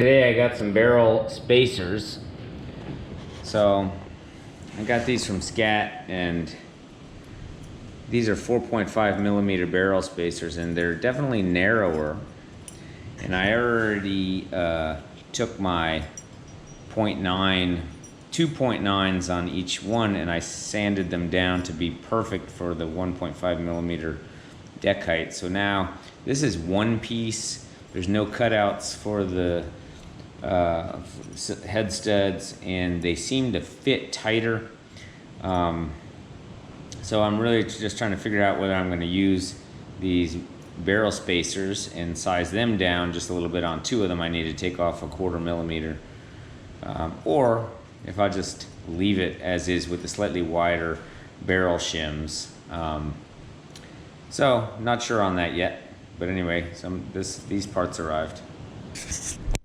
Today I got some barrel spacers. So I got these from SCAT, and these are 4.5 millimeter barrel spacers, and they're definitely narrower. And I already took my 2.9s on each one, and I sanded them down to be perfect for the 1.5 millimeter deck height. So now this is one piece. There's no cutouts for the head studs, and they seem to fit tighter. So I'm really just trying to figure out whether I'm going to use these barrel spacers and size them down just a little bit. On two of them I need to take off a 1/4 millimeter, or if I just leave it as is with the slightly wider barrel shims. So not sure on that yet, but anyway, these parts arrived.